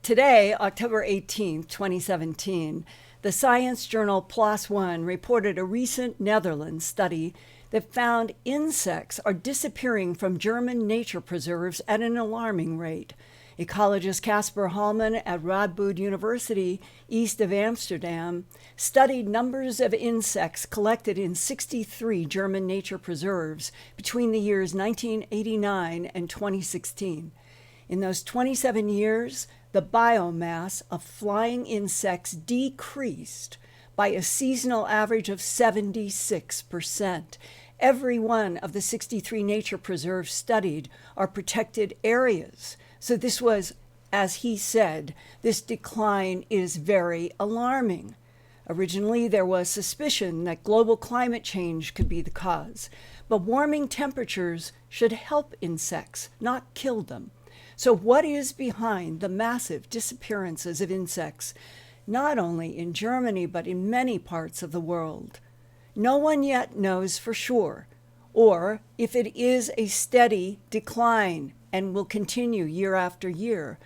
Today, October 18th, 2017, the science journal PLOS ONE reported a recent Netherlands study that found insects are disappearing from German nature preserves at an alarming rate. Ecologist Casper Hallman at Radboud University, east of Amsterdam, studied numbers of insects collected in 63 German nature preserves between the years 1989 and 2016. In those 27 years, the biomass of flying insects decreased by a seasonal average of 76%. Every one of the 63 nature preserves studied are protected areas. So this was, as he said, this decline is very alarming. Originally, there was suspicion that global climate change could be the cause, but warming temperatures should help insects, not kill them. So what is behind the massive disappearances of insects, not only in Germany, but in many parts of the world? No one yet knows for sure, or if it is a steady decline and will continue year after year.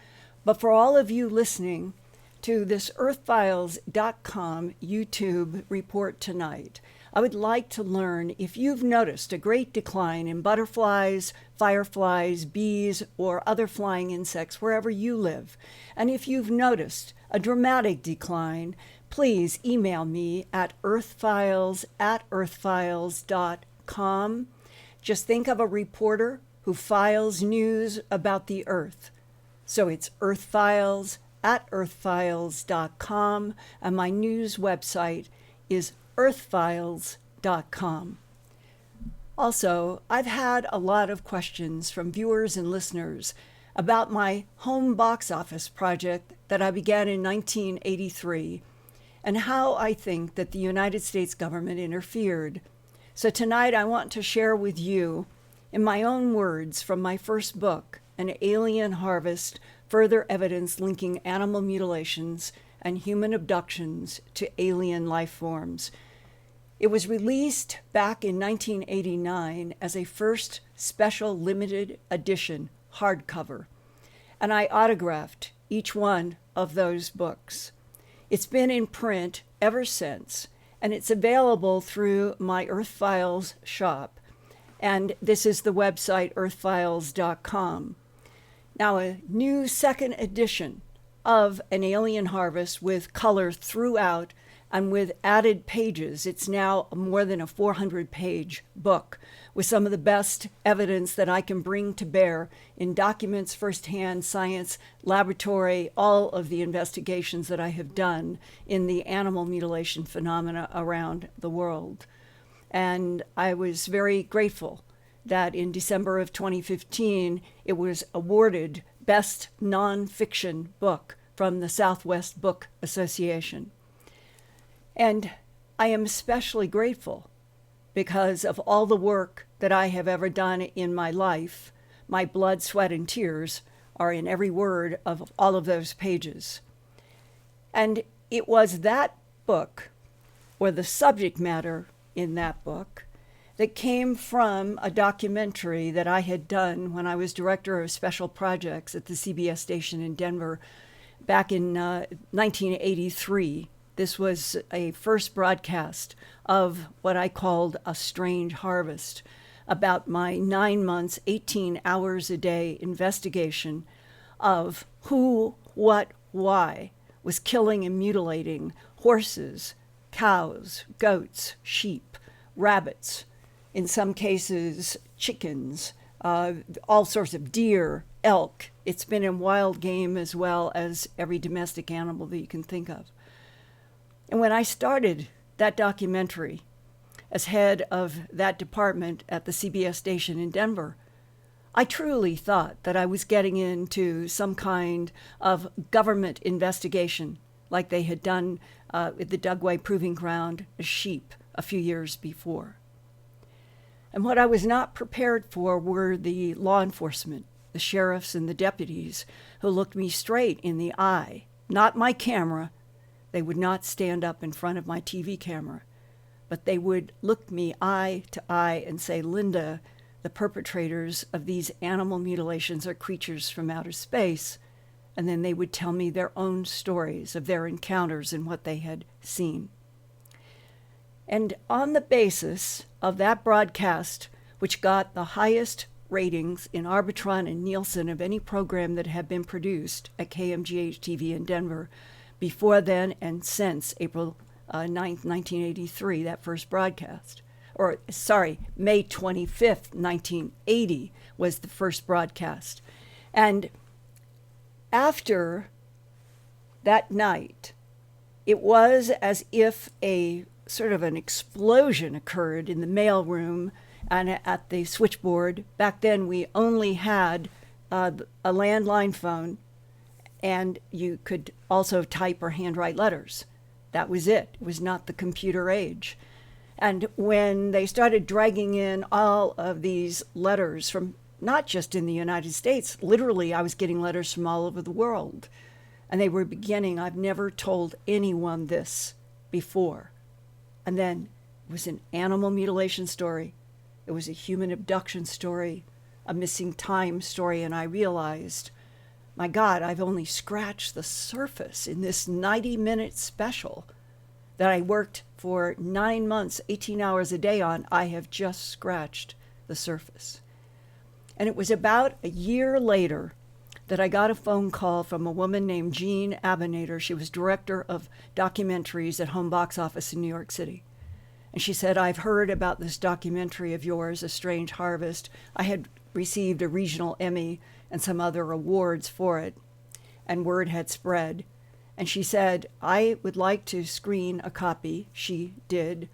But for all of you listening to this Earthfiles.com YouTube report tonight, I would like to learn if you've noticed a great decline in butterflies, fireflies, bees, or other flying insects wherever you live. And if you've noticed a dramatic decline, please email me at earthfiles@earthfiles.com. Just think of a reporter who files news about the Earth. So it's earthfiles@earthfiles.com, and my news website is earthfiles.com. Also, I've had a lot of questions from viewers and listeners about my home box office project that I began in 1983 and how I think that the United States government interfered. So tonight I want to share with you, in my own words from my first book, An Alien Harvest, Further Evidence Linking Animal Mutilations and Human Abductions to Alien Life Forms. It was released back in 1989 as a first special limited edition hardcover, and I autographed each one of those books. It's been in print ever since, and it's available through my Earthfiles shop. And this is the website, earthfiles.com. Now, a new second edition of An Alien Harvest with color throughout and with added pages. It's now more than a 400-page book with some of the best evidence that I can bring to bear in documents, firsthand, science, laboratory, all of the investigations that I have done in the animal mutilation phenomena around the world. And I was very grateful that in December of 2015, it was awarded Best Nonfiction Book from the Southwest Book Association. And I am especially grateful because of all the work that I have ever done in my life. My blood, sweat, and tears are in every word of all of those pages. And it was that book, or the subject matter in that book, that came from a documentary that I had done when I was director of special projects at the CBS station in Denver back in 1983. This was a first broadcast of what I called A Strange Harvest, about my 9 months, 18 hours a day investigation of who, what, why was killing and mutilating horses, cows, goats, sheep, rabbits, in some cases chickens, all sorts of deer, elk. It's been in wild game as well as every domestic animal that you can think of. And when I started that documentary as head of that department at the CBS station in Denver, I truly thought that I was getting into some kind of government investigation like they had done at the Dugway Proving Ground sheep a few years before. And what I was not prepared for were the law enforcement, the sheriffs and the deputies who looked me straight in the eye, not my camera. They would not stand up in front of my TV camera, but they would look me eye to eye and say, "Linda, the perpetrators of these animal mutilations are creatures from outer space, and then they would tell me their own stories of their encounters and what they had seen. And on the basis of that broadcast, which got the highest ratings in Arbitron and Nielsen of any program that had been produced at KMGH-TV in Denver before then and since April 9th, 1983, that first broadcast. May 25th, 1980 was the first broadcast. And after that night, it was as if a sort of an explosion occurred in the mailroom and at the switchboard. Back then, we only had a landline phone, and you could also type or handwrite letters. That was it. It was not the computer age. And when they started dragging in all of these letters from not just in the United States, literally I was getting letters from all over the world. And they were beginning, I've never told anyone this before. And then it was an animal mutilation story. It was a human abduction story, a missing time story. And I realized, my God, I've only scratched the surface in this 90-minute special that I worked for 9 months, 18 hours a day on. I have just scratched the surface. And it was about a year later that I got a phone call from a woman named Jean Abinator. She was director of documentaries at Home Box Office in New York City. And she said, I've heard about this documentary of yours, A Strange Harvest. I had received a regional Emmy and some other awards for it, and word had spread. And she said, I would like to screen a copy. She did.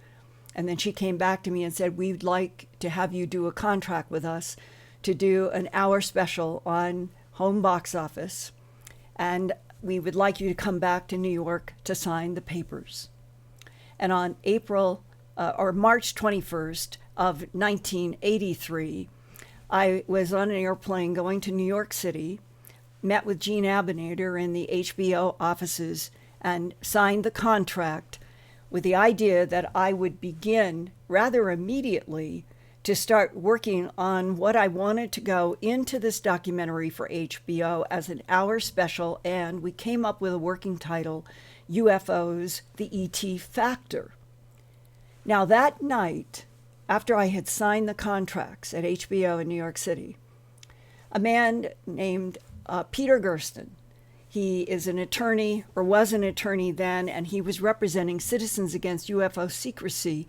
And then she came back to me and said, we'd like to have you do a contract with us to do an hour special on Home Box Office. And we would like you to come back to New York to sign the papers. And on March 21st of 1983, I was on an airplane going to New York City, met with Jean Abinator in the HBO offices, and signed the contract with the idea that I would begin rather immediately to start working on what I wanted to go into this documentary for HBO as an hour special. And we came up with a working title, UFOs, the ET Factor. Now that night, after I had signed the contracts at HBO in New York City, a man named Peter Gersten, he is an attorney, or was an attorney then, and he was representing Citizens Against UFO Secrecy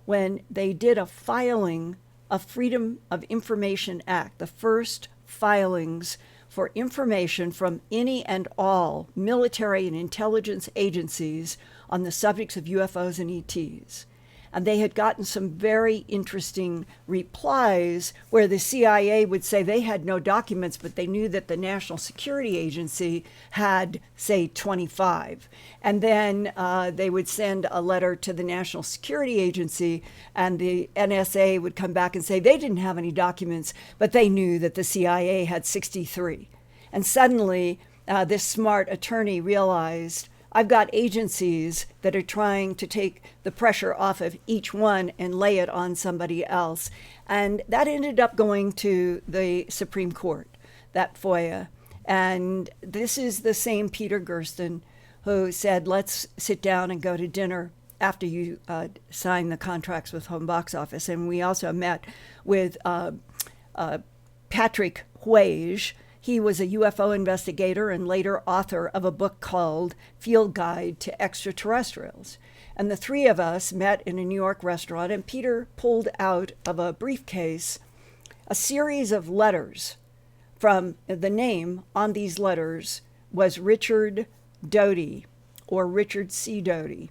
when they did a filing of Freedom of Information Act, the first filings for information from any and all military and intelligence agencies on the subjects of UFOs and ETs. And they had gotten some very interesting replies where the CIA would say they had no documents, but they knew that the National Security Agency had, say, 25. And then they would send a letter to the National Security Agency, and the NSA would come back and say they didn't have any documents, but they knew that the CIA had 63. And suddenly, this smart attorney realized, I've got agencies that are trying to take the pressure off of each one and lay it on somebody else. And that ended up going to the Supreme Court, that FOIA. And this is the same Peter Gersten who said, let's sit down and go to dinner after you sign the contracts with Home Box Office. And we also met with Patrick Huege. He was a UFO investigator and later author of a book called Field Guide to Extraterrestrials. And the three of us met in a New York restaurant, and Peter pulled out of a briefcase a series of letters. From the name on these letters was Richard Doty, or Richard C. Doty.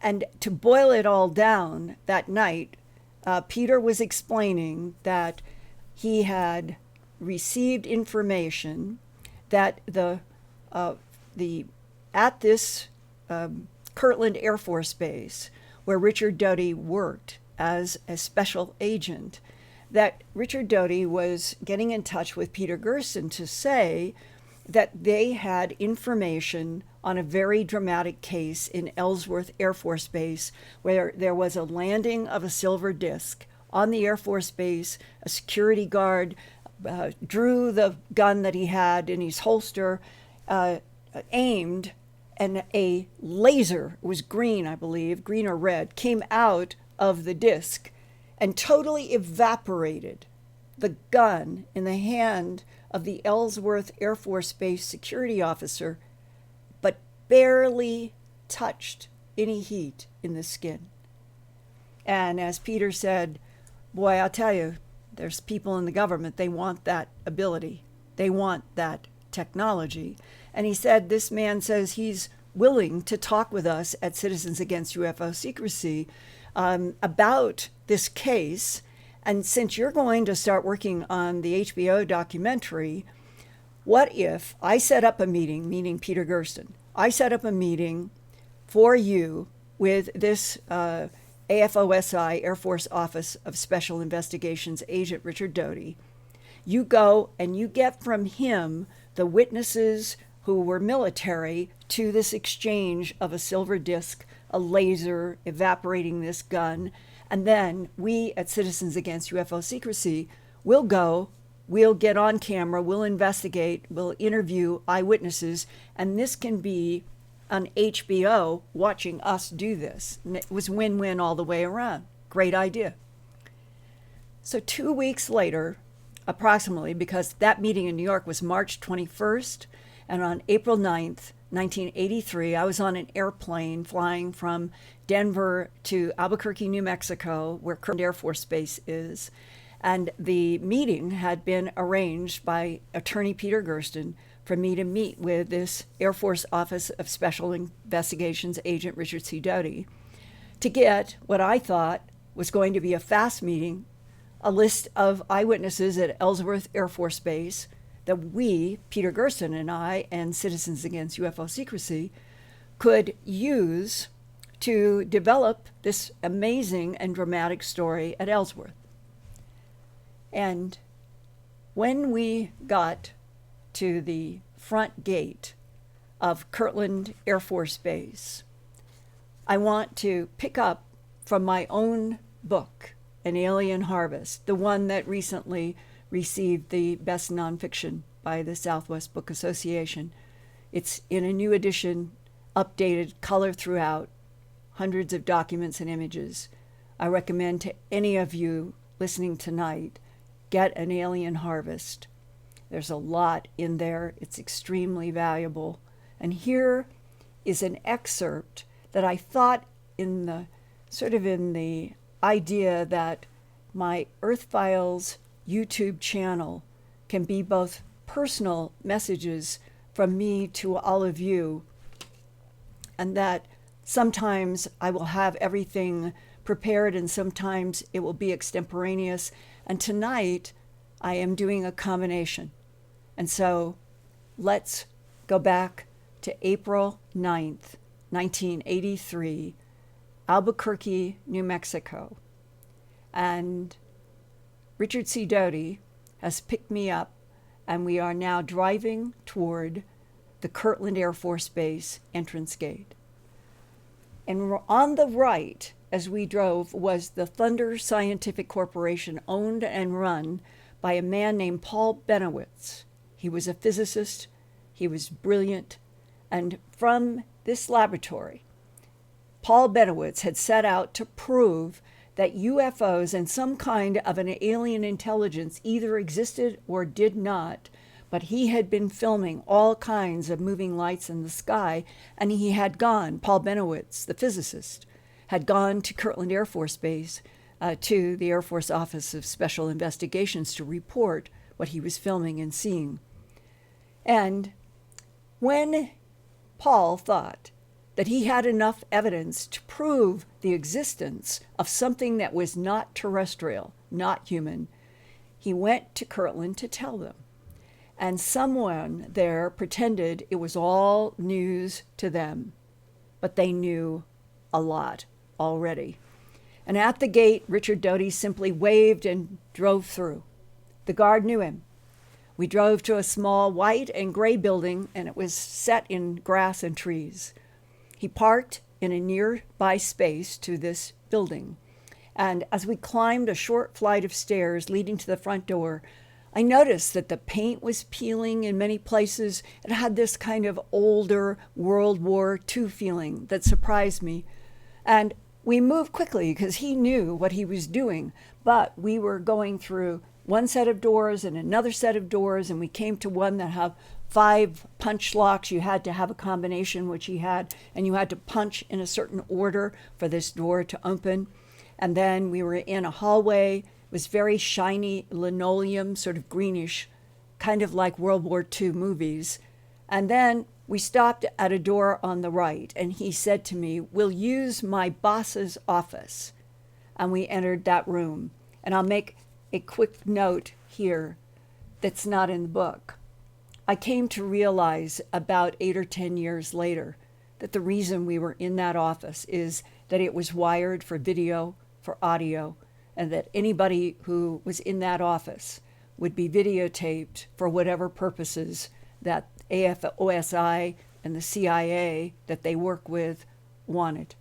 And to boil it all down that night, Peter was explaining that he had received information that at this Kirtland Air Force Base, where Richard Doty worked as a special agent, that Richard Doty was getting in touch with Peter Gersten to say that they had information on a very dramatic case in Ellsworth Air Force Base where there was a landing of a silver disc on the Air Force Base. A security guard drew the gun that he had in his holster. aimed, and a laser, it was green, I believe, green or red, came out of the disc and totally evaporated the gun in the hand of the Ellsworth Air Force Base security officer, but barely touched any heat in the skin. And as Peter said, boy, I'll tell you, there's people in the government, they want that ability. They want that technology. And he said, this man says he's willing to talk with us at Citizens Against UFO Secrecy about this case. And since you're going to start working on the HBO documentary, what if I set up a meeting, meaning Peter Gersten, I set up a meeting for you with this AFOSI, Air Force Office of Special Investigations agent Richard Doty. You go and you get from him the witnesses who were military to this exchange of a silver disc, a laser evaporating this gun. And then we at Citizens Against UFO Secrecy will go, we'll get on camera, we'll investigate, we'll interview eyewitnesses, and this can be on HBO watching us do this. And it was win-win all the way around. Great idea. So 2 weeks later, approximately, because that meeting in New York was March 21st, and on April 9th, 1983, I was on an airplane flying from Denver to Albuquerque, New Mexico, where Kirtland Air Force Base is. And the meeting had been arranged by attorney Peter Gersten for me to meet with this Air Force Office of Special Investigations agent Richard C. Doty to get what I thought was going to be a fast meeting, a list of eyewitnesses at Ellsworth Air Force Base that we, Peter Gersten and I, and Citizens Against UFO Secrecy, could use to develop this amazing and dramatic story at Ellsworth. And when we got to the front gate of Kirtland Air Force Base, I want to pick up from my own book, An Alien Harvest, the one that recently received the Best Nonfiction by the Southwest Book Association. It's in a new edition, updated, color throughout, hundreds of documents and images. I recommend to any of you listening tonight, get An Alien Harvest. There's a lot in there. It's extremely valuable. And here is an excerpt that I thought in the idea that my Earthfiles YouTube channel can be both personal messages from me to all of you, and that sometimes I will have everything prepared and sometimes it will be extemporaneous. And tonight I am doing a combination. And so let's go back to April 9th, 1983, Albuquerque, New Mexico. And Richard C. Doty has picked me up, and we are now driving toward the Kirtland Air Force Base entrance gate. And on the right, as we drove, was the Thunder Scientific Corporation, owned and run by a man named Paul Benowitz. He was a physicist, he was brilliant, and from this laboratory, Paul Benowitz had set out to prove that UFOs and some kind of an alien intelligence either existed or did not, but he had been filming all kinds of moving lights in the sky, and he had gone, Paul Benowitz, the physicist, had gone to Kirtland Air Force Base, to the Air Force Office of Special Investigations to report what he was filming and seeing. And when Paul thought that he had enough evidence to prove the existence of something that was not terrestrial, not human, he went to Kirtland to tell them. And someone there pretended it was all news to them, but they knew a lot already. And at the gate, Richard Doty simply waved and drove through. The guard knew him. We drove to a small white and gray building, and it was set in grass and trees. He parked in a nearby space to this building. And as we climbed a short flight of stairs leading to the front door, I noticed that the paint was peeling in many places. It had this kind of older World War II feeling that surprised me. And we moved quickly because he knew what he was doing. But we were going through one set of doors and another set of doors, and we came to one that had 5 punch locks. You had to have a combination, which he had, and you had to punch in a certain order for this door to open. And then we were in a hallway. It was very shiny linoleum, sort of greenish, kind of like World War II movies. And then we stopped at a door on the right, and he said to me, "We'll use my boss's office." And we entered that room. And I'll make a quick note here that's not in the book. I came to realize about 8 or 10 years later that the reason we were in that office is that it was wired for video, for audio, and that anybody who was in that office would be videotaped for whatever purposes that AFOSI and the CIA that they work with wanted.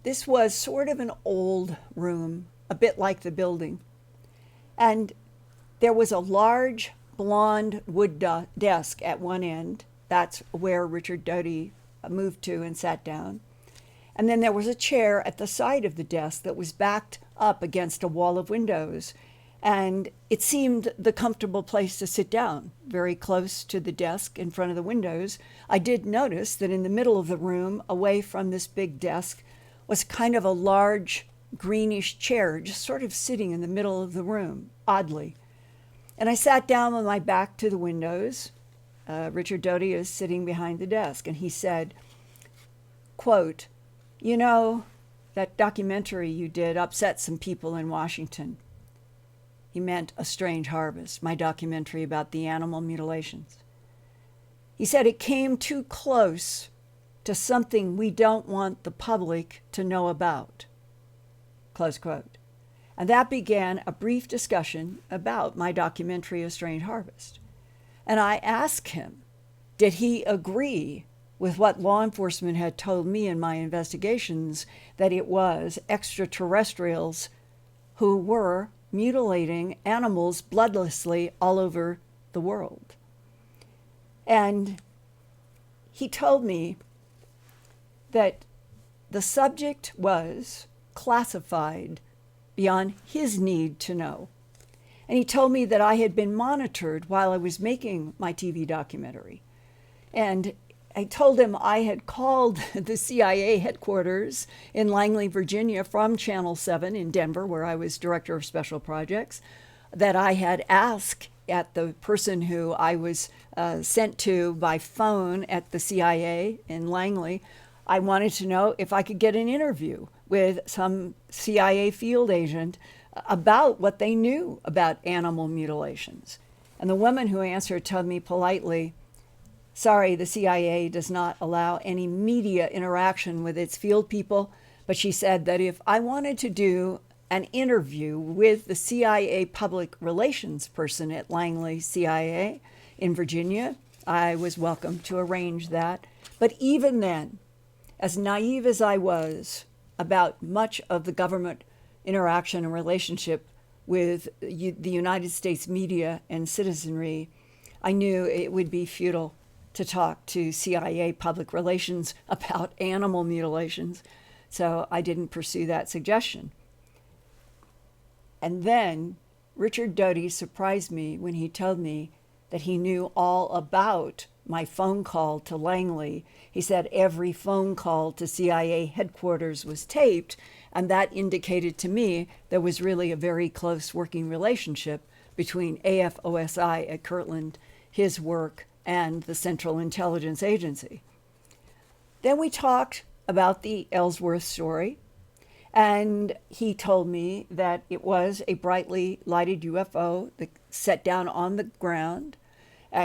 This was sort of an old room, a bit like the building. And there was a large blonde wood desk at one end. That's where Richard Doty moved to and sat down. And then there was a chair at the side of the desk that was backed up against a wall of windows. And it seemed the comfortable place to sit down, very close to the desk in front of the windows. I did notice that in the middle of the room, away from this big desk, was kind of a large greenish chair, just sort of sitting in the middle of the room, oddly. And I sat down with my back to the windows. Richard Doty is sitting behind the desk, and he said, quote, "You know, that documentary you did upset some people in Washington." He meant A Strange Harvest, my documentary about the animal mutilations. He said it came too close to something we don't want the public to know about, close quote. And that began a brief discussion about my documentary, A Strange Harvest. And I asked him, did he agree with what law enforcement had told me in my investigations, that it was extraterrestrials who were mutilating animals bloodlessly all over the world? And he told me that the subject was classified beyond his need to know. And he told me that I had been monitored while I was making my TV documentary. And I told him I had called the CIA headquarters in Langley, Virginia from Channel 7 in Denver, where I was director of special projects, that I had asked at the person who I was sent to by phone at the CIA in Langley. I wanted to know if I could get an interview with some CIA field agent about what they knew about animal mutilations. And the woman who answered told me politely, "Sorry, the CIA does not allow any media interaction with its field people," but she said that if I wanted to do an interview with the CIA public relations person at Langley CIA in Virginia, I was welcome to arrange that. But even then, as naive as I was about much of the government interaction and relationship with the United States media and citizenry, I knew it would be futile to talk to CIA public relations about animal mutilations, so I didn't pursue that suggestion. And then Richard Doty surprised me when he told me that he knew all about my phone call to Langley. He said every phone call to CIA headquarters was taped, and that indicated to me there was really a very close working relationship between AFOSI at Kirtland, his work, and the Central Intelligence Agency. Then we talked about the Ellsworth story, and he told me that it was a brightly lighted UFO that set down on the ground.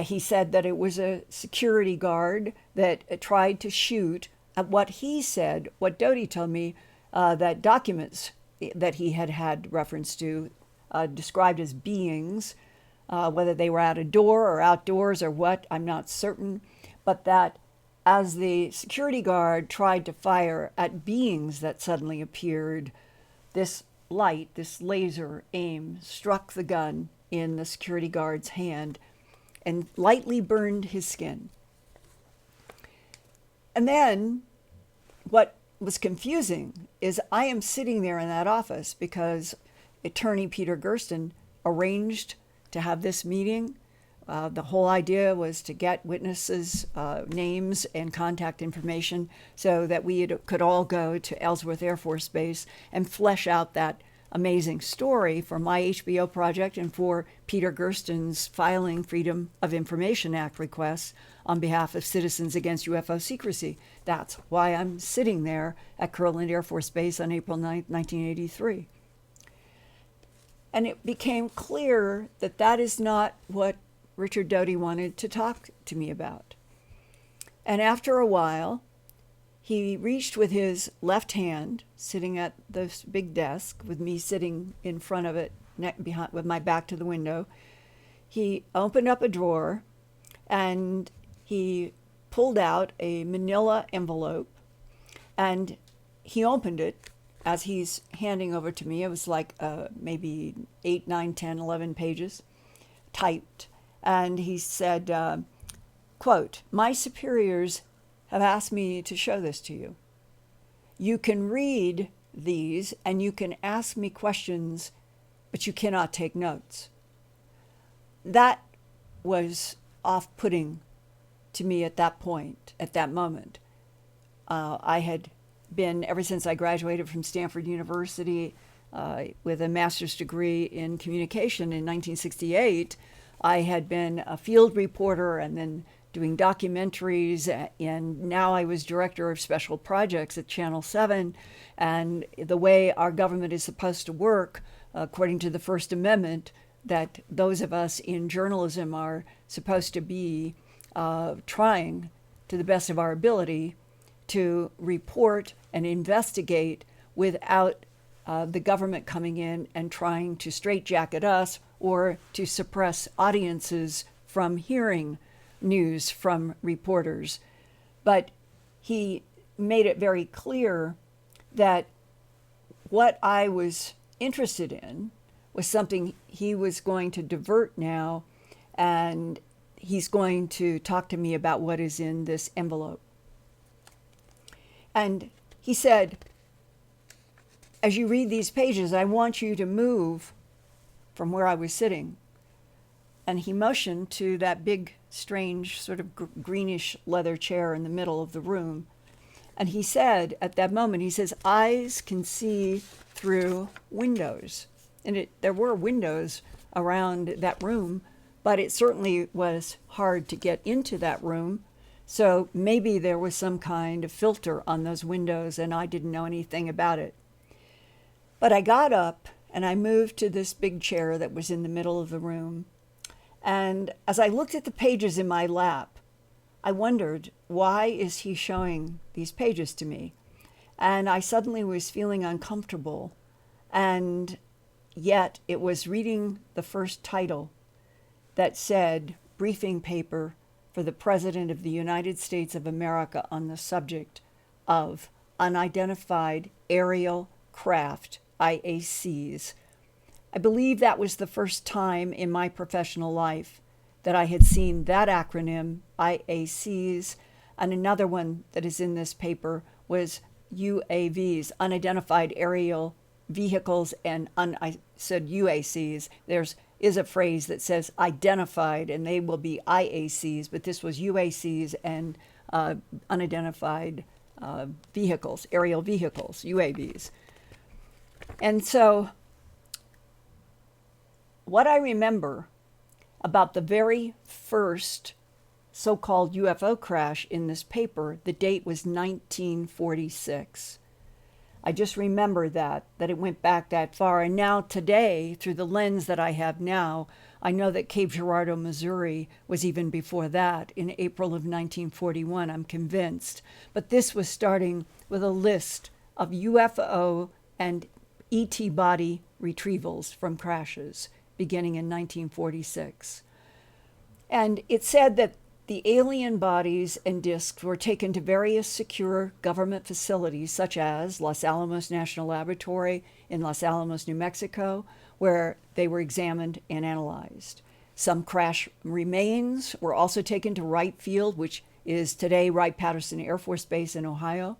He said that it was a security guard that tried to shoot at what he said, what Doty told me, that documents that he had reference to described as beings, whether they were at a door or outdoors or what, I'm not certain, but that as the security guard tried to fire at beings that suddenly appeared, this light, this laser aim, struck the gun in the security guard's hand and lightly burned his skin. And then what was confusing is I am sitting there in that office because attorney Peter Gersten arranged to have this meeting. The whole idea was to get witnesses' names and contact information so that we could all go to Ellsworth Air Force Base and flesh out that amazing story for my HBO project and for Peter Gersten's filing Freedom of Information Act requests on behalf of Citizens Against UFO Secrecy. That's why I'm sitting there at Kirtland Air Force Base on April 9, 1983. And it became clear that that is not what Richard Doty wanted to talk to me about. And after a while, he reached with his left hand, sitting at this big desk, with me sitting in front of it, behind, with my back to the window. He opened up a drawer, and he pulled out a manila envelope, and he opened it as he's handing over to me. It was like maybe 8, 9, 10, 11 pages, typed. And he said, quote, "My superiors have asked me to show this to you. You can read these and you can ask me questions, but you cannot take notes." That was off-putting to me at that point, at that moment. I had been, ever since I graduated from Stanford University with a master's degree in communication in 1968, I had been a field reporter and then doing documentaries, and now I was director of special projects at Channel 7. And the way our government is supposed to work, according to the First Amendment, that those of us in journalism are supposed to be trying to the best of our ability to report and investigate without the government coming in and trying to straitjacket us or to suppress audiences from hearing news from reporters. But he made it very clear that what I was interested in was something he was going to divert now, and he's going to talk to me about what is in this envelope. And he said, as you read these pages, I want you to move from where I was sitting. And he motioned to that big, strange, sort of greenish leather chair in the middle of the room. And he said, at that moment, he says, eyes can see through windows. And there were windows around that room, but it certainly was hard to get into that room. So maybe there was some kind of filter on those windows, and I didn't know anything about it. But I got up and I moved to this big chair that was in the middle of the room. And as I looked at the pages in my lap, I wondered, why is he showing these pages to me? And I suddenly was feeling uncomfortable. And yet it was reading the first title that said, briefing paper for the President of the United States of America on the subject of unidentified aerial craft, IACs. I believe that was the first time in my professional life that I had seen that acronym, IACs, and another one that is in this paper was UAVs, unidentified aerial vehicles, and I said UACs. Is a phrase that says identified, and they will be IACs, but this was UACs and unidentified vehicles, aerial vehicles, UAVs. And so what I remember about the very first so-called UFO crash in this paper, the date was 1946. I just remember that it went back that far. And now today, through the lens that I have now, I know that Cape Girardeau, Missouri was even before that, in April of 1941, I'm convinced. But this was starting with a list of UFO and ET body retrievals from crashes beginning in 1946. And it said that the alien bodies and discs were taken to various secure government facilities, such as Los Alamos National Laboratory in Los Alamos, New Mexico, where they were examined and analyzed. Some crash remains were also taken to Wright Field, which is today Wright-Patterson Air Force Base in Ohio,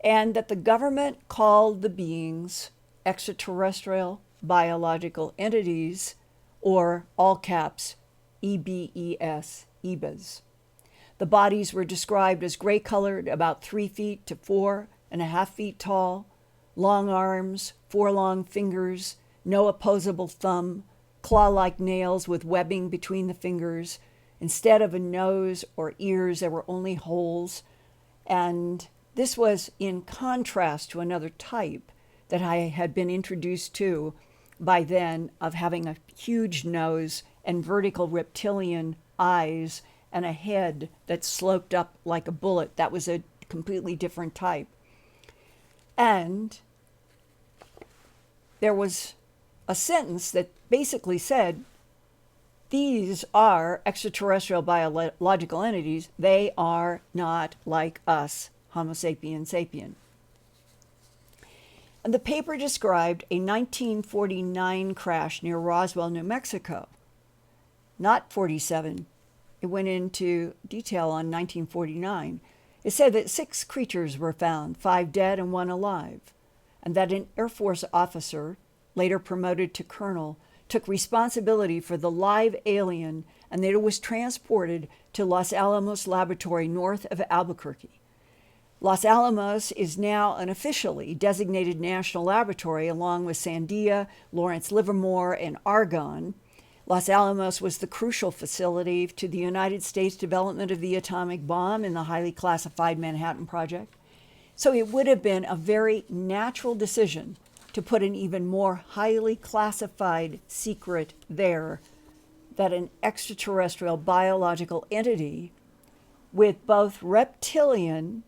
and that the government called the beings extraterrestrial biological entities, or all caps, EBES, EBAs. The bodies were described as gray-colored, about 3 feet to 4.5 feet tall, long arms, 4 long fingers, no opposable thumb, claw-like nails with webbing between the fingers. Instead of a nose or ears, there were only holes. And this was in contrast to another type that I had been introduced to by then, of having a huge nose and vertical reptilian eyes and a head that sloped up like a bullet. That was a completely different type. And there was a sentence that basically said, these are extraterrestrial biological entities. They are not like us, Homo sapien sapien. And the paper described a 1949 crash near Roswell, New Mexico. Not 47. It went into detail on 1949. It said that 6 creatures were found, 5 dead and 1 alive, and that an Air Force officer, later promoted to colonel, took responsibility for the live alien and that it was transported to Los Alamos Laboratory north of Albuquerque. Los Alamos is now an officially designated national laboratory along with Sandia, Lawrence Livermore, and Argonne. Los Alamos was the crucial facility to the United States development of the atomic bomb in the highly classified Manhattan Project. So it would have been a very natural decision to put an even more highly classified secret there, that an extraterrestrial biological entity with both reptilian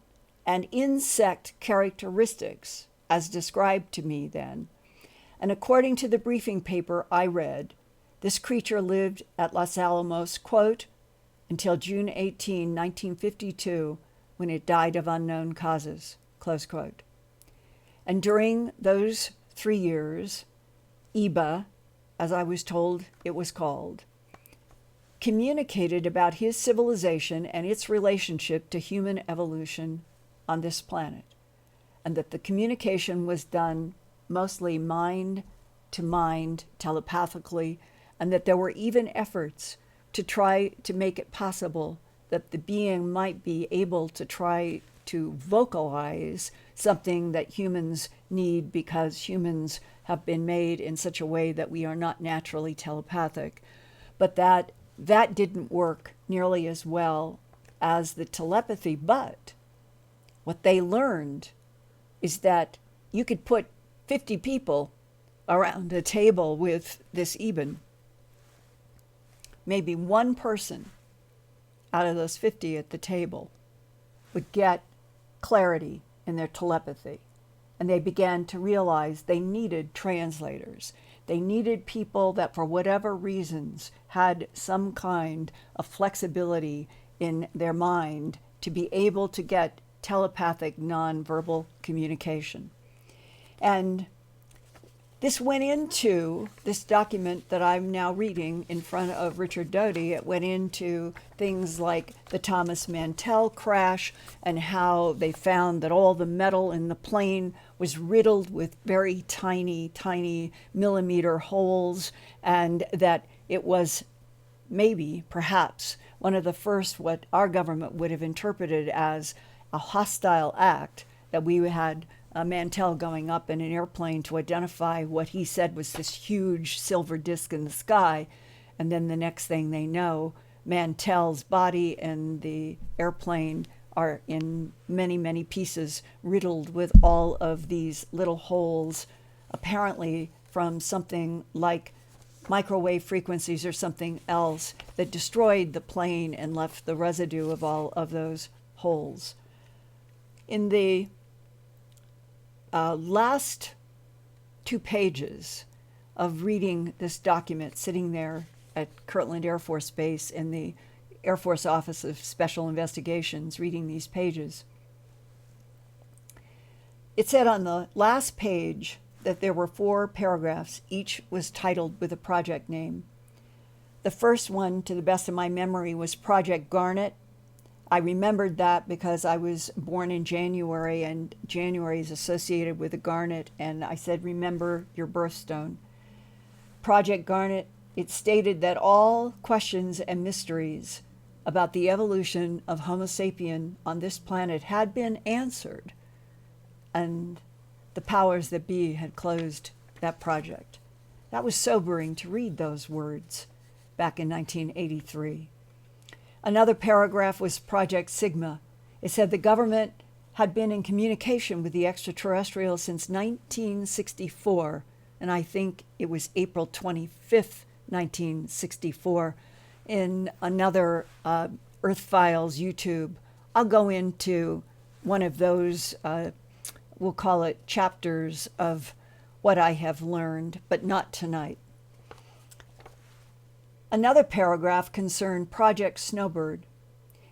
and insect characteristics, as described to me then. And according to the briefing paper I read, this creature lived at Los Alamos, quote, until June 18, 1952, when it died of unknown causes, close quote. And during those 3 years, EBA, as I was told it was called, communicated about his civilization and its relationship to human evolution on this planet, and that the communication was done mostly mind to mind, telepathically, and that there were even efforts to try to make it possible that the being might be able to try to vocalize something that humans need, because humans have been made in such a way that we are not naturally telepathic. But that didn't work nearly as well as the telepathy. But what they learned is that you could put 50 people around a table with this Eben. Maybe one person out of those 50 at the table would get clarity in their telepathy. And they began to realize they needed translators. They needed people that, for whatever reasons, had some kind of flexibility in their mind to be able to get telepathic nonverbal communication. And this went into this document that I'm now reading in front of Richard Doty. It went into things like the Thomas Mantell crash and how they found that all the metal in the plane was riddled with very tiny, tiny millimeter holes, and that it was maybe, perhaps, one of the first what our government would have interpreted as a hostile act, that we had Mantell going up in an airplane to identify what he said was this huge silver disc in the sky. And then the next thing they know, Mantell's body and the airplane are in many, many pieces, riddled with all of these little holes, apparently from something like microwave frequencies or something else that destroyed the plane and left the residue of all of those holes. In the last 2 pages of reading this document, sitting there at Kirtland Air Force Base in the Air Force Office of Special Investigations, reading these pages, it said on the last page that there were 4 paragraphs. Each was titled with a project name. The first one, to the best of my memory, was Project Garnet. I remembered that because I was born in January, and January is associated with a garnet, and I said, remember your birthstone. Project Garnet, it stated that all questions and mysteries about the evolution of Homo sapien on this planet had been answered, and the powers that be had closed that project. That was sobering to read those words back in 1983. Another paragraph was Project Sigma. It said the government had been in communication with the extraterrestrials since 1964, and I think it was April 25th, 1964, in another Earthfiles YouTube. I'll go into one of those, we'll call it chapters of what I have learned, but not tonight. Another paragraph concerned Project Snowbird.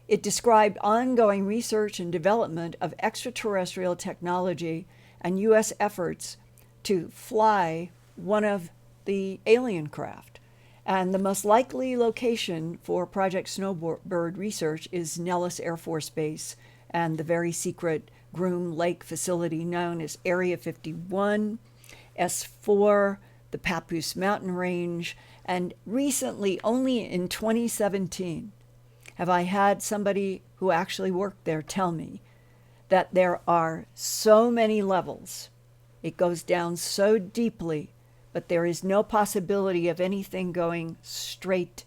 It described ongoing research and development of extraterrestrial technology and U.S. efforts to fly one of the alien craft. And the most likely location for Project Snowbird research is Nellis Air Force Base and the very secret Groom Lake facility known as Area 51, S4, the Papoose Mountain Range, and recently, only in 2017, have I had somebody who actually worked there tell me that there are so many levels. It goes down so deeply, but there is no possibility of anything going straight.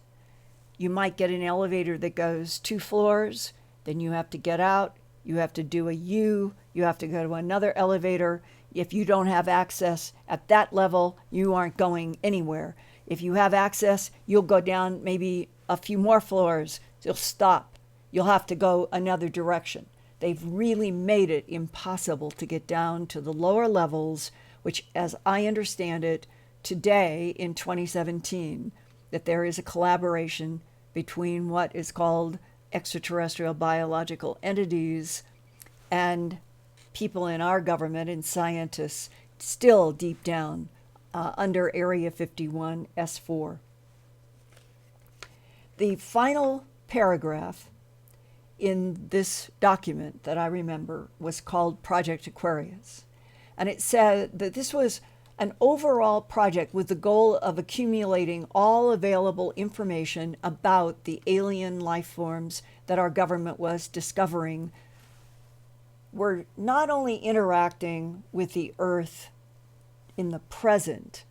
You might get an elevator that goes 2 floors, then you have to get out, you have to do a U, you have to go to another elevator. If you don't have access at that level, you aren't going anywhere. If you have access, you'll go down maybe a few more floors. You'll stop. You'll have to go another direction. They've really made it impossible to get down to the lower levels, which, as I understand it, today in 2017, that there is a collaboration between what is called extraterrestrial biological entities and people in our government and scientists still deep down under Area 51, S4. The final paragraph in this document that I remember was called Project Aquarius. And it said that this was an overall project with the goal of accumulating all available information about the alien life forms that our government was discovering were not only interacting with the Earth in the present,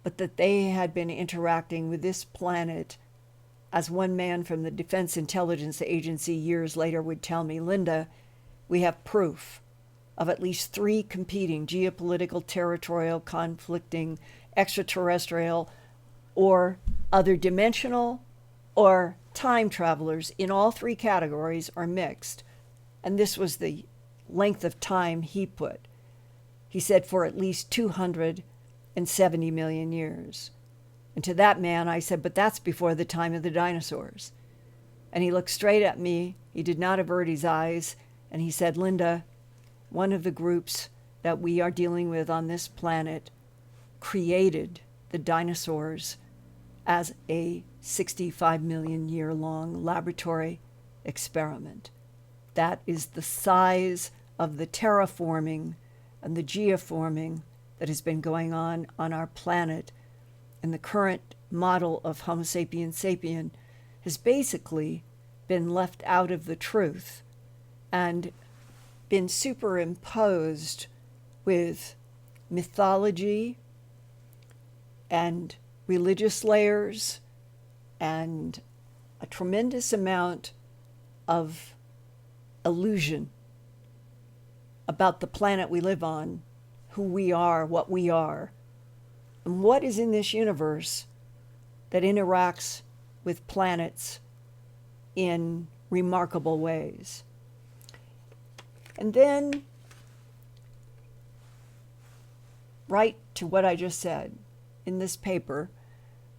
but that they had been interacting with this planet, as one man from the Defense Intelligence Agency years later would tell me, Linda, we have proof of at least 3 competing geopolitical, territorial, conflicting, extraterrestrial, or other dimensional, or time travelers in all 3 categories are mixed. And this was the length of time he put. He said for at least 270 million years. And to that man I said, but that's before the time of the dinosaurs. And he looked straight at me. He did not avert his eyes. And he said, Linda, one of the groups that we are dealing with on this planet created the dinosaurs as a 65 million year long laboratory experiment. That is the size of the terraforming and the geoforming that has been going on our planet. And the current model of Homo sapiens sapien has basically been left out of the truth and been superimposed with mythology and religious layers and a tremendous amount of illusion about the planet we live on, who we are, what we are, and what is in this universe that interacts with planets in remarkable ways. And then, right to what I just said in this paper,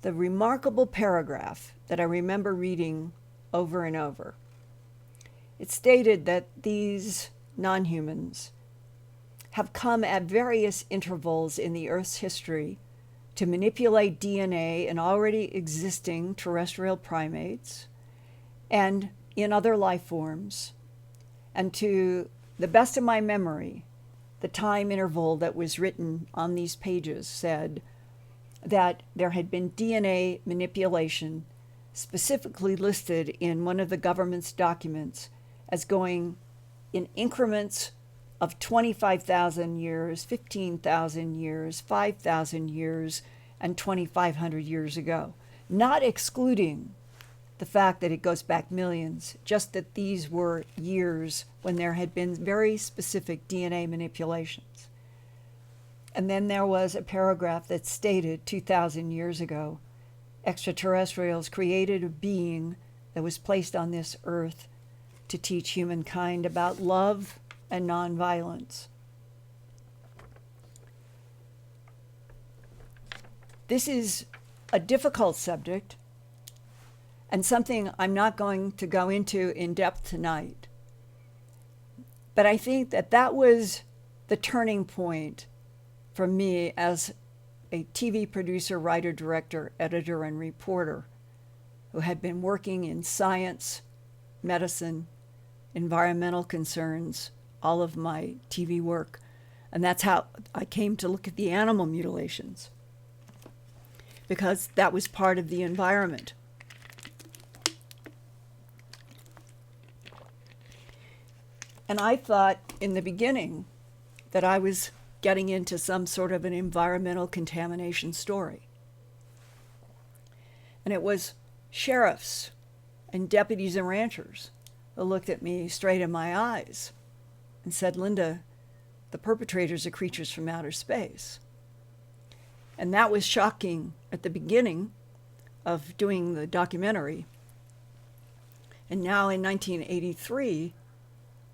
the remarkable paragraph that I remember reading over and over. It stated that these non-humans have come at various intervals in the Earth's history to manipulate DNA in already existing terrestrial primates and in other life forms. And to the best of my memory, the time interval that was written on these pages said that there had been DNA manipulation specifically listed in one of the government's documents as going in increments of 25,000 years, 15,000 years, 5,000 years, and 2,500 years ago, not excluding the fact that it goes back millions, just that these were years when there had been very specific DNA manipulations. And then there was a paragraph that stated 2,000 years ago, extraterrestrials created a being that was placed on this earth to teach humankind about love and nonviolence. This is a difficult subject and something I'm not going to go into in depth tonight. But I think that that was the turning point for me as a TV producer, writer, director, editor, and reporter who had been working in science, medicine, environmental concerns, all of my TV work. And that's how I came to look at the animal mutilations, because that was part of the environment. And I thought in the beginning that I was getting into some sort of an environmental contamination story. And it was sheriffs and deputies and ranchers who looked at me straight in my eyes and said, "Linda, the perpetrators are creatures from outer space." And that was shocking at the beginning of doing the documentary. And now in 1983,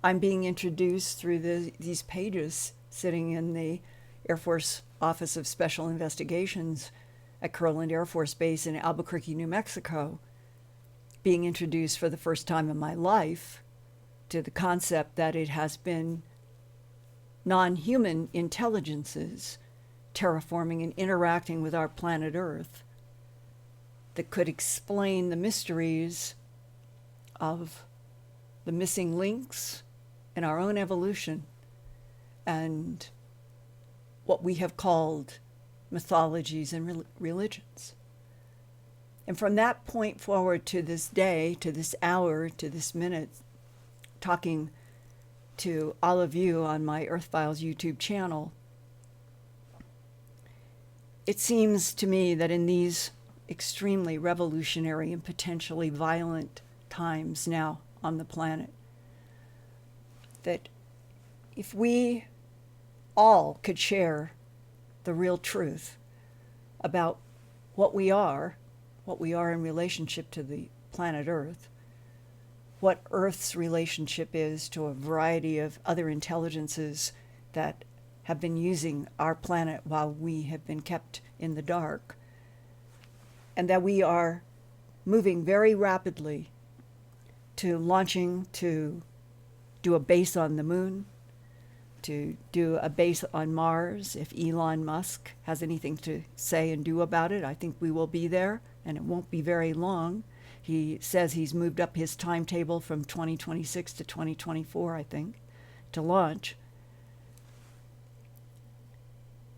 I'm being introduced through these pages sitting in the Air Force Office of Special Investigations at Kirtland Air Force Base in Albuquerque, New Mexico, being introduced for the first time in my life to the concept that it has been non-human intelligences terraforming and interacting with our planet Earth that could explain the mysteries of the missing links in our own evolution and what we have called mythologies and religions. And from that point forward to this day, to this hour, to this minute, talking to all of you on my Earthfiles YouTube channel, it seems to me that in these extremely revolutionary and potentially violent times now on the planet, that if we all could share the real truth about what we are in relationship to the planet Earth, what Earth's relationship is to a variety of other intelligences that have been using our planet while we have been kept in the dark, and that we are moving very rapidly to launching to do a base on the moon, to do a base on Mars. If Elon Musk has anything to say and do about it, I think we will be there, and it won't be very long. He says he's moved up his timetable from 2026 to 2024, I think, to launch.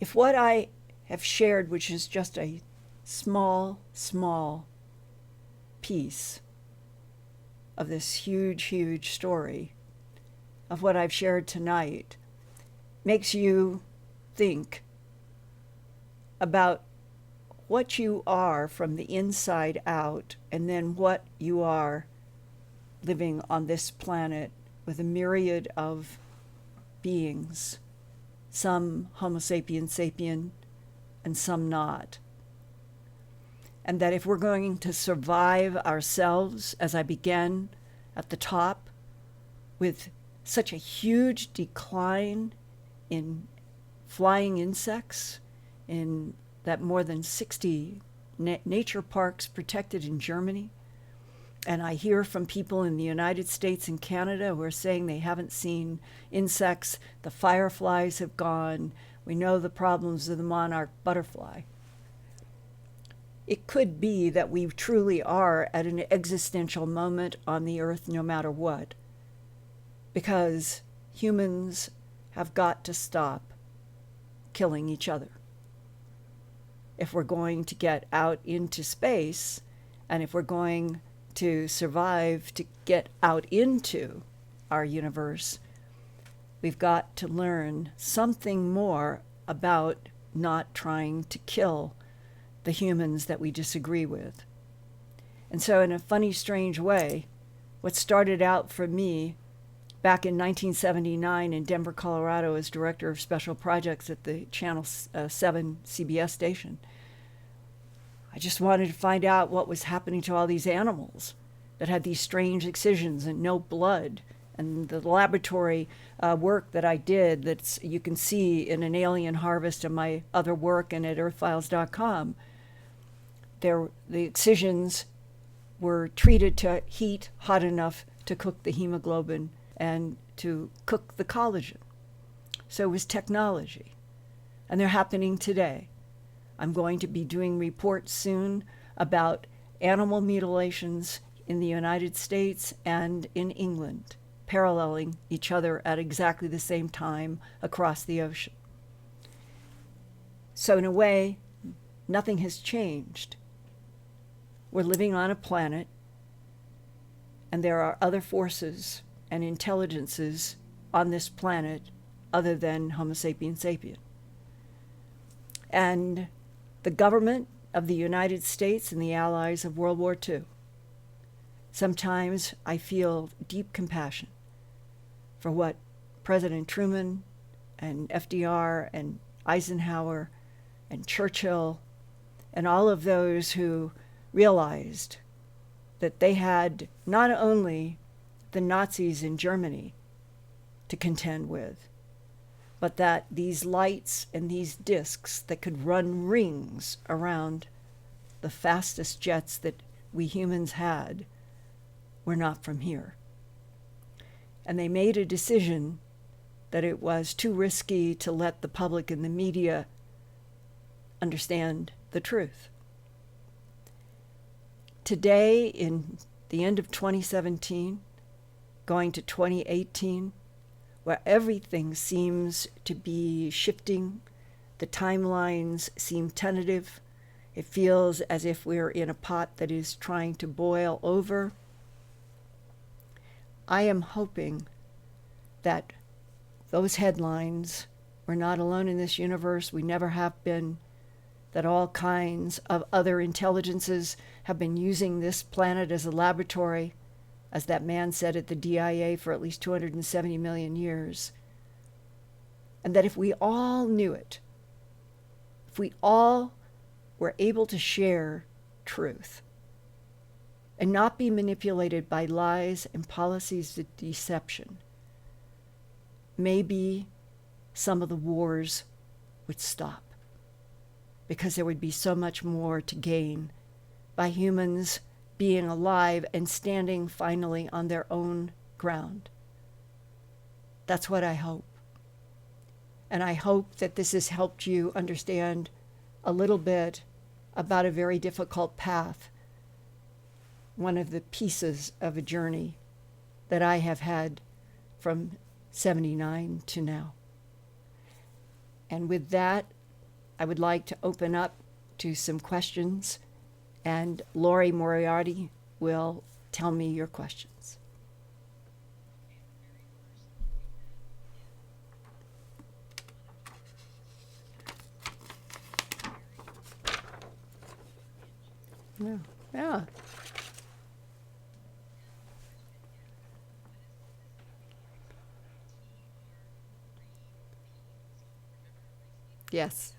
If what I have shared, which is just a small piece of this huge story of what I've shared tonight, makes you think about what you are from the inside out, and then what you are living on this planet with a myriad of beings, some Homo sapiens sapien and some not. And that if we're going to survive ourselves, as I began at the top, with such a huge decline in flying insects, in that more than 60 nature parks protected in Germany, And I hear from people in the United States and Canada who are saying they haven't seen insects. The fireflies have gone. We know the problems of the monarch butterfly. It could be that we truly are at an existential moment on the earth no matter what, because humans have got to stop killing each other. If we're going to get out into space, and if we're going to survive to get out into our universe, we've got to learn something more about not trying to kill the humans that we disagree with. And so in a funny, strange way, what started out for me back in 1979 in Denver, Colorado, as director of special projects at the Channel 7 CBS station, I just wanted to find out what was happening to all these animals that had these strange excisions and no blood. And the laboratory work that I did, that you can see in An Alien Harvest and my other work and at earthfiles.com, the excisions were treated to heat hot enough to cook the hemoglobin and to cook the collagen. So it was technology. And they're happening today. I'm going to be doing reports soon about animal mutilations in the United States and in England, paralleling each other at exactly the same time across the ocean. So in a way, nothing has changed. We're living on a planet, and there are other forces and intelligences on this planet other than Homo sapiens sapien. And the government of the United States and the allies of World War II, sometimes I feel deep compassion for what President Truman and FDR and Eisenhower and Churchill and all of those who realized that they had not only the Nazis in Germany to contend with, but that these lights and these discs that could run rings around the fastest jets that we humans had were not from here. And they made a decision that it was too risky to let the public and the media understand the truth. Today, in the end of 2017, going to 2018, where everything seems to be shifting, the timelines seem tentative, it feels as if we're in a pot that is trying to boil over. I am hoping that those headlines, we're not alone in this universe, we never have been, that all kinds of other intelligences have been using this planet as a laboratory, as that man said at the DIA, for at least 270 million years. And that if we all knew it, if we all were able to share truth and not be manipulated by lies and policies of deception, maybe some of the wars would stop, because there would be so much more to gain by humans being alive and standing finally on their own ground. That's what I hope. And I hope that this has helped you understand a little bit about a very difficult path, one of the pieces of a journey that I have had from 79 to now. And with that, I would like to open up to some questions, and Lori Moriarty will tell me your questions. Yeah. Yeah. Yes.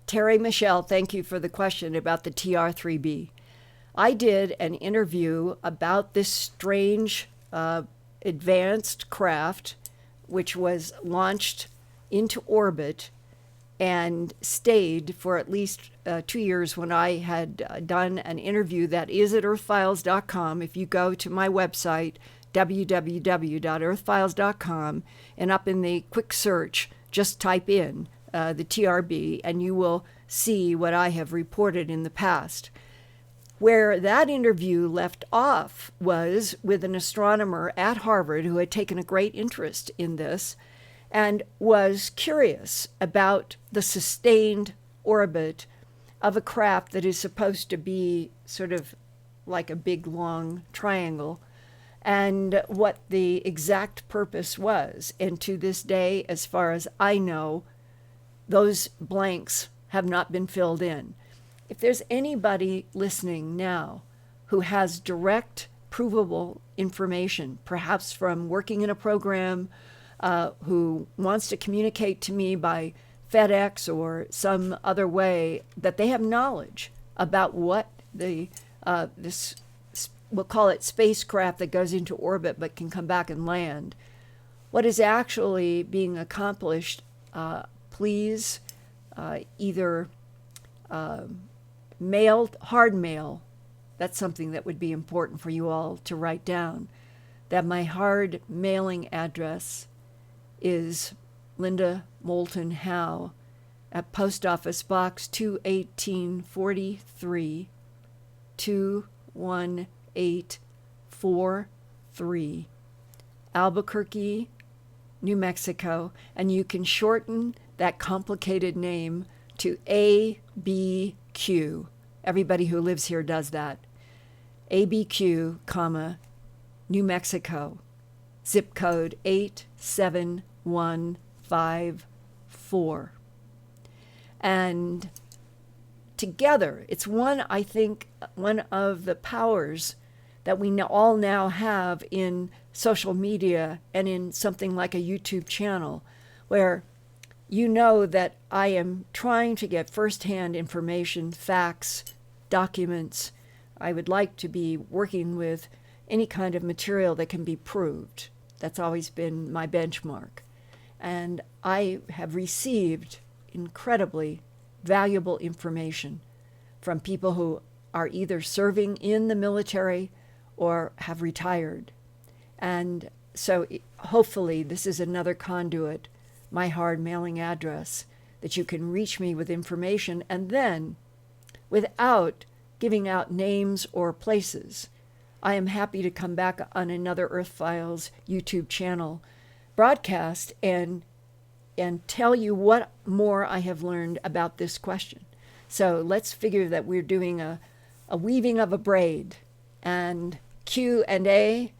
Terry Michelle, thank you for the question about the TR-3B. I did an interview about this strange advanced craft, which was launched into orbit and stayed for at least 2 years when I had done an interview that is at earthfiles.com. If you go to my website, www.earthfiles.com, and up in the quick search, just type in the TRB, and you will see what I have reported in the past. Where that interview left off was with an astronomer at Harvard who had taken a great interest in this and was curious about the sustained orbit of a craft that is supposed to be sort of like a big long triangle, and what the exact purpose was. And to this day, as far as I know, those blanks have not been filled in. If there's anybody listening now who has direct, provable information, perhaps from working in a program, who wants to communicate to me by FedEx or some other way, that they have knowledge about what this, we'll call it spacecraft that goes into orbit but can come back and land, what is actually being accomplished, please either hard mail. That's something that would be important for you all to write down, that my hard mailing address is Linda Moulton Howe at Post Office Box 21843, 21843, Albuquerque, New Mexico. And you can shorten that complicated name to ABQ. Everybody who lives here does that. ABQ, comma, New Mexico, zip code 87154. And together, it's I think, one of the powers that we all now have in social media and in something like a YouTube channel, where you know that I am trying to get firsthand information, facts, documents. I would like to be working with any kind of material that can be proved. That's always been my benchmark. And I have received incredibly valuable information from people who are either serving in the military or have retired. And so hopefully this is another conduit, my hard mailing address, that you can reach me with information, and then without giving out names or places, I am happy to come back on another Earthfiles YouTube channel broadcast and tell you what more I have learned about this question. So let's figure that we're doing a weaving of a braid and Q&A,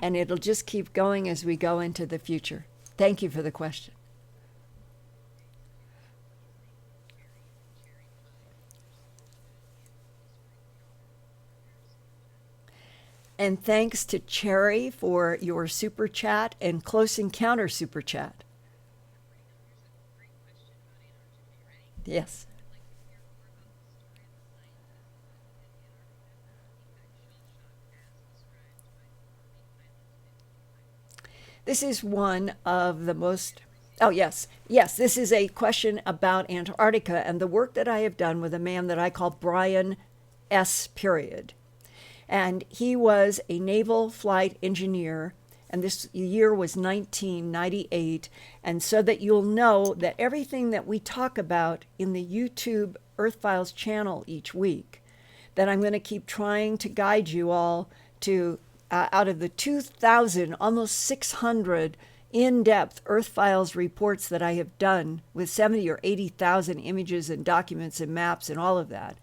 and it'll just keep going as we go into the future. Thank you for the question. And thanks to Cherry for your super chat and Close Encounter super chat. Yes. This is one of the most, oh yes, this is a question about Antarctica and the work that I have done with a man that I call Brian S. Period. And he was a naval flight engineer, and this year was 1998. And so that you'll know that everything that we talk about in the YouTube Earthfiles channel each week, that I'm going to keep trying to guide you all to, out of the 2,000, almost 600 in-depth Earthfiles reports that I have done with 70 or 80,000 images and documents and maps and all of that.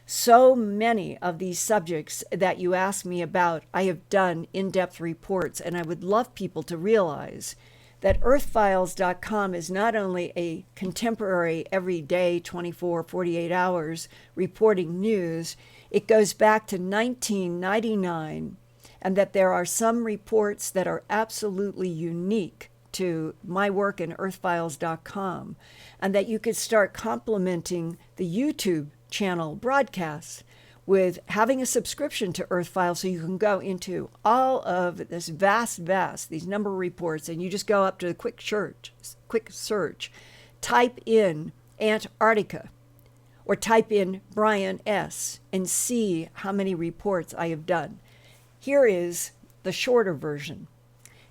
So many of these subjects that you ask me about, I have done in-depth reports, and I would love people to realize that earthfiles.com is not only a contemporary, everyday, 24, 48 hours reporting news, it goes back to 1999, and that there are some reports that are absolutely unique to my work in earthfiles.com, and that you could start complementing the YouTube channel broadcasts with having a subscription to Earthfiles, so you can go into all of this vast, these number of reports, and you just go up to the quick search, type in Antarctica, or type in Brian S. and see how many reports I have done. Here is the shorter version.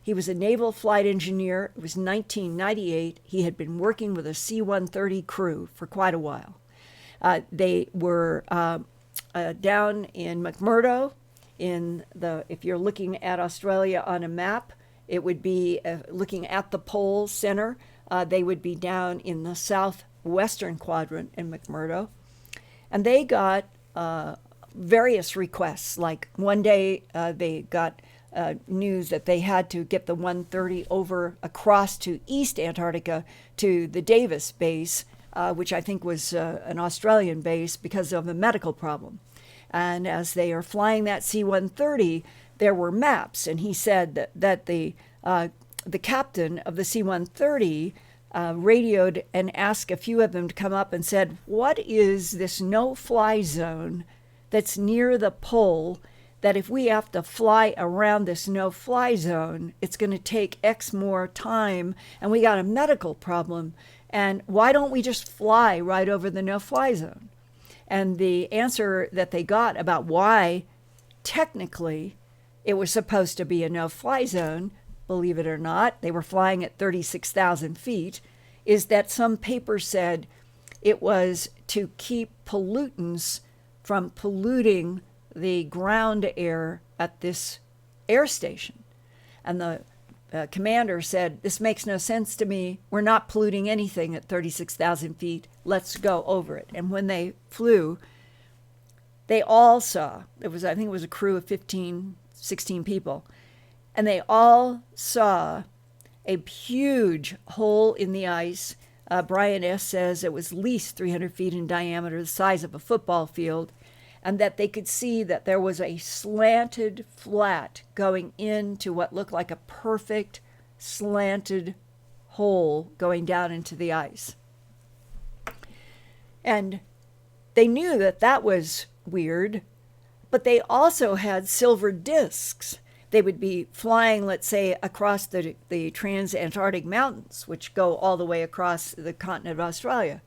He was a naval flight engineer. It was 1998. He had been working with a C-130 crew for quite a while. They were down in McMurdo. If you're looking at Australia on a map, it would be looking at the pole center. They would be down in the southwestern quadrant in McMurdo. And they got various requests. Like one day they got news that they had to get the 130 over across to East Antarctica to the Davis base, which I think was an Australian base because of a medical problem. And as they are flying that C-130, there were maps, and he said that the captain of the C-130 radioed and asked a few of them to come up and said, what is this no-fly zone that's near the pole, that if we have to fly around this no-fly zone, it's going to take X more time, and we got a medical problem, and why don't we just fly right over the no-fly zone? And the answer that they got about why technically it was supposed to be a no-fly zone, believe it or not, they were flying at 36,000 feet, is that some paper said it was to keep pollutants from polluting the ground air at this air station. And the commander said, this makes no sense to me. We're not polluting anything at 36,000 feet. Let's go over it. And when they flew, they all saw, I think it was a crew of 15, 16 people, and they all saw a huge hole in the ice. Brian S. says it was at least 300 feet in diameter, the size of a football field, and that they could see that there was a slanted flat going into what looked like a perfect slanted hole going down into the ice. And they knew that that was weird, but they also had silver discs. They would be flying, let's say, across the trans-Antarctic mountains, which go all the way across the continent of Australia.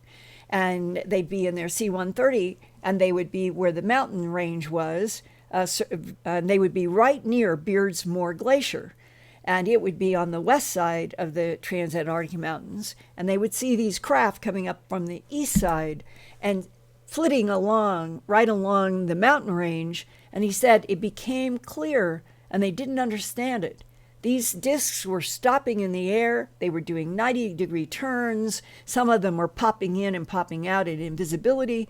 And they'd be in their C-130, and they would be where the mountain range was. They would be right near Beardsmore Glacier, and it would be on the west side of the trans-Antarctic mountains. And they would see these craft coming up from the east side and flitting along, right along the mountain range. And he said it became clear, and they didn't understand it. These discs were stopping in the air. They were doing 90-degree turns. Some of them were popping in and popping out at invisibility.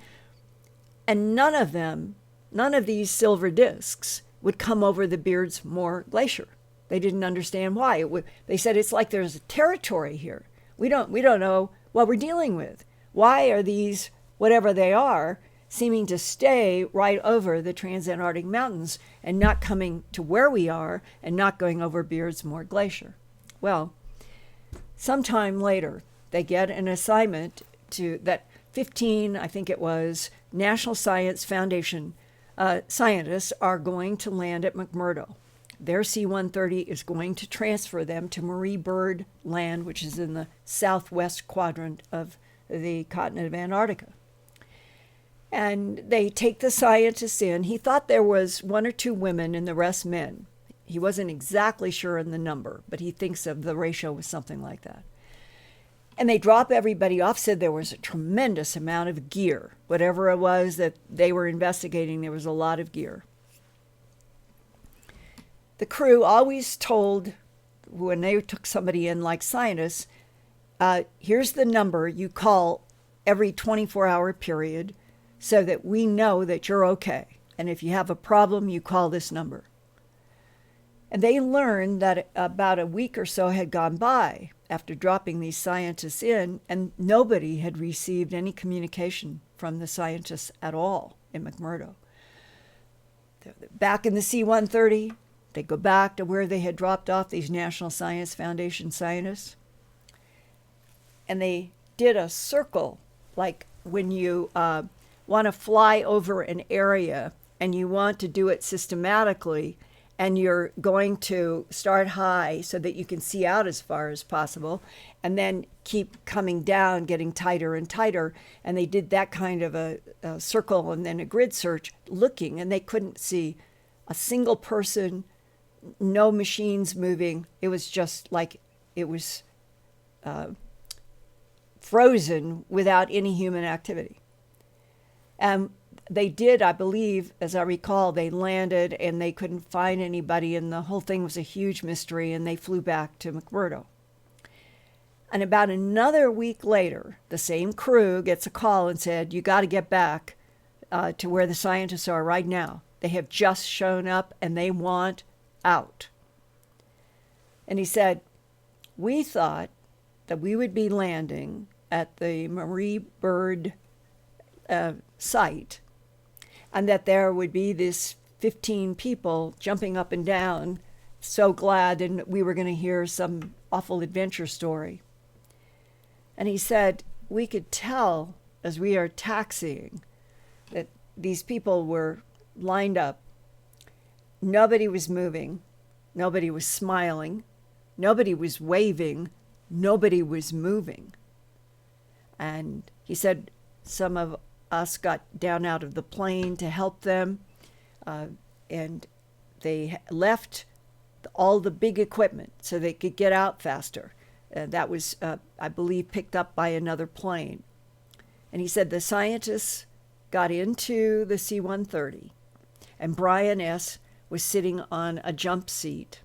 And none of these silver discs would come over the Beardsmore Glacier. They didn't understand why. They said it's like there's a territory here. We don't know what we're dealing with. Why are these, whatever they are, seeming to stay right over the trans-Antarctic mountains and not coming to where we are and not going over Beardsmore Glacier? Well, sometime later, they get an assignment that 15, I think it was, National Science Foundation scientists are going to land at McMurdo. Their C-130 is going to transfer them to Marie Byrd Land, which is in the southwest quadrant of the continent of Antarctica. And they take the scientists in. He thought there was 1 or 2 women and the rest men. He wasn't exactly sure in the number, but he thinks of the ratio was something like that. And they drop everybody off, said there was a tremendous amount of gear. Whatever it was that they were investigating, there was a lot of gear. The crew always told, when they took somebody in like scientists, here's the number you call every 24-hour period so that we know that you're okay. And if you have a problem, you call this number. And they learned that about a week or so had gone by after dropping these scientists in, and nobody had received any communication from the scientists at all in McMurdo. Back in the C-130, they go back to where they had dropped off these National Science Foundation scientists, and they did a circle, like when you want to fly over an area and you want to do it systematically, and you're going to start high so that you can see out as far as possible, and then keep coming down, getting tighter and tighter. And they did that kind of a circle and then a grid search looking, and they couldn't see a single person, no machines moving. It was just like it was frozen without any human activity. And they did, I believe, as I recall, they landed and they couldn't find anybody, and the whole thing was a huge mystery, and they flew back to McMurdo. And about another week later, the same crew gets a call and said, you got to get back to where the scientists are right now. They have just shown up and they want out. And he said, we thought that we would be landing at the Marie Byrd site, and that there would be this 15 people jumping up and down, so glad, and we were going to hear some awful adventure story. And he said, we could tell as we are taxiing that these people were lined up. Nobody was moving. Nobody was smiling. Nobody was waving. Nobody was moving. And he said some of us got down out of the plane to help them, and they left all the big equipment so they could get out faster. That was, I believe, picked up by another plane. And he said the scientists got into the C-130, and Brian S. was sitting on a jump seat,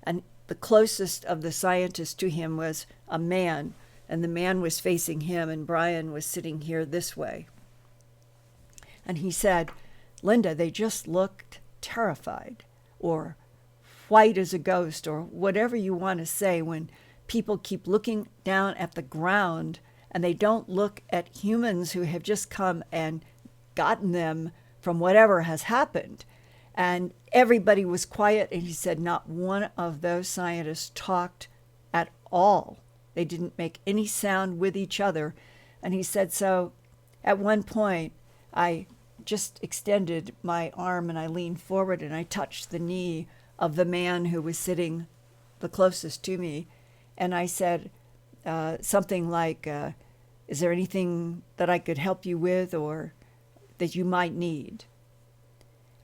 and the closest of the scientists to him was a man, and the man was facing him, and Brian was sitting here this way. And he said, Linda, they just looked terrified, or white as a ghost, or whatever you want to say, when people keep looking down at the ground and they don't look at humans who have just come and gotten them from whatever has happened. And everybody was quiet, and he said not one of those scientists talked at all. They didn't make any sound with each other. And he said, so at one point, I just extended my arm and I leaned forward and I touched the knee of the man who was sitting the closest to me. And I said something like, is there anything that I could help you with or that you might need?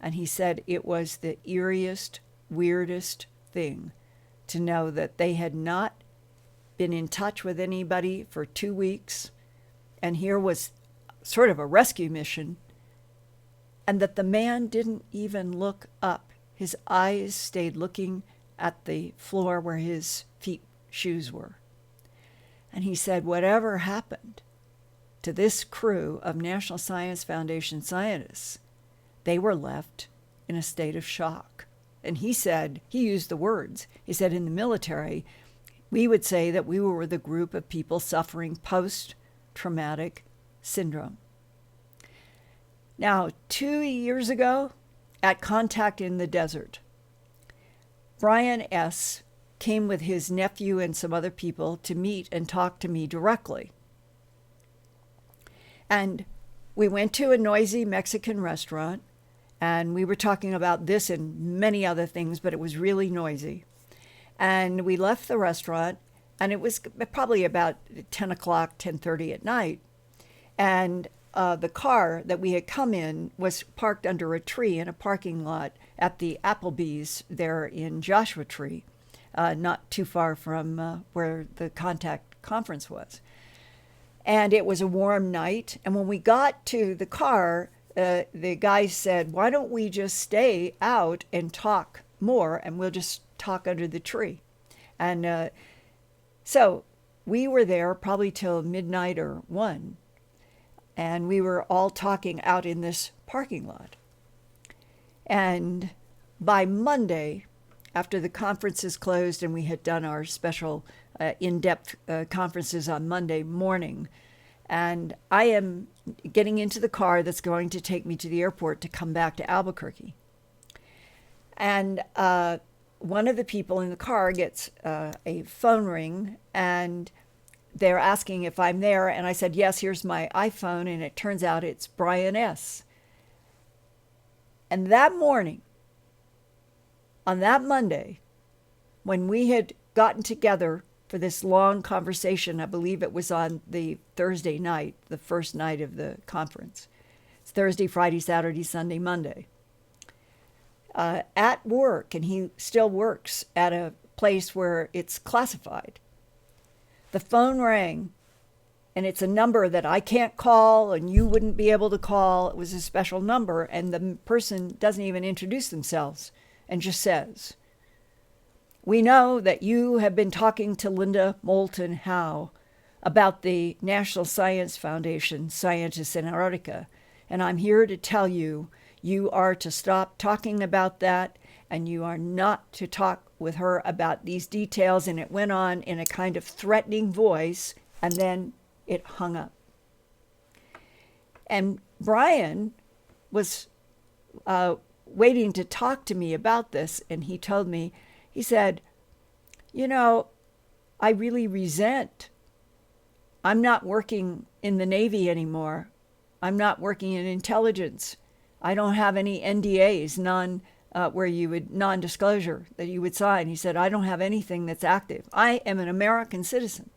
And he said it was the eeriest, weirdest thing to know that they had not been in touch with anybody for 2 weeks. And here was sort of a rescue mission. And that the man didn't even look up. His eyes stayed looking at the floor where his shoes were. And he said, whatever happened to this crew of National Science Foundation scientists, they were left in a state of shock. And he said, he used the words, he said, in the military, we would say that we were the group of people suffering post-traumatic syndrome. Now, 2 years ago, at Contact in the Desert, Brian S. came with his nephew and some other people to meet and talk to me directly. And we went to a noisy Mexican restaurant, and we were talking about this and many other things, but it was really noisy. And we left the restaurant, and it was probably about 10 o'clock, 10:30 at night. And the car that we had come in was parked under a tree in a parking lot at the Applebee's there in Joshua Tree, not too far from where the Contact conference was. And it was a warm night. And when we got to the car, the guy said, why don't we just stay out and talk more, and we'll just talk under the tree. And so we were there probably till midnight or 1. And we were all talking out in this parking lot. And by Monday, after the conferences closed and we had done our special in-depth conferences on Monday morning, and I am getting into the car that's going to take me to the airport to come back to Albuquerque. And one of the people in the car gets a phone ring, and they're asking if I'm there, and I said, yes, here's my iPhone, and it turns out it's Brian S. And that morning, On that Monday, when we had gotten together for this long conversation, I believe it was on the Thursday night, the first night of the conference. It's Thursday, Friday, Saturday, Sunday, Monday. At work, and he still works at a place where it's classified. The phone rang, and it's a number that I can't call and you wouldn't be able to call. It was a special number, and the person doesn't even introduce themselves and just says, "We know that you have been talking to Linda Moulton Howe about the National Science Foundation scientists in Antarctica, and I'm here to tell you you are to stop talking about that, and you are not to talk with her about these details." And it went on in a kind of threatening voice, and then it hung up. And Brian was waiting to talk to me about this, and he told me, he said, "You know, I really resent. I'm not working in the Navy anymore. I'm not working in intelligence. I don't have any NDAs, non-disclosure that you would sign." He said, "I don't have anything that's active. I am an American citizen.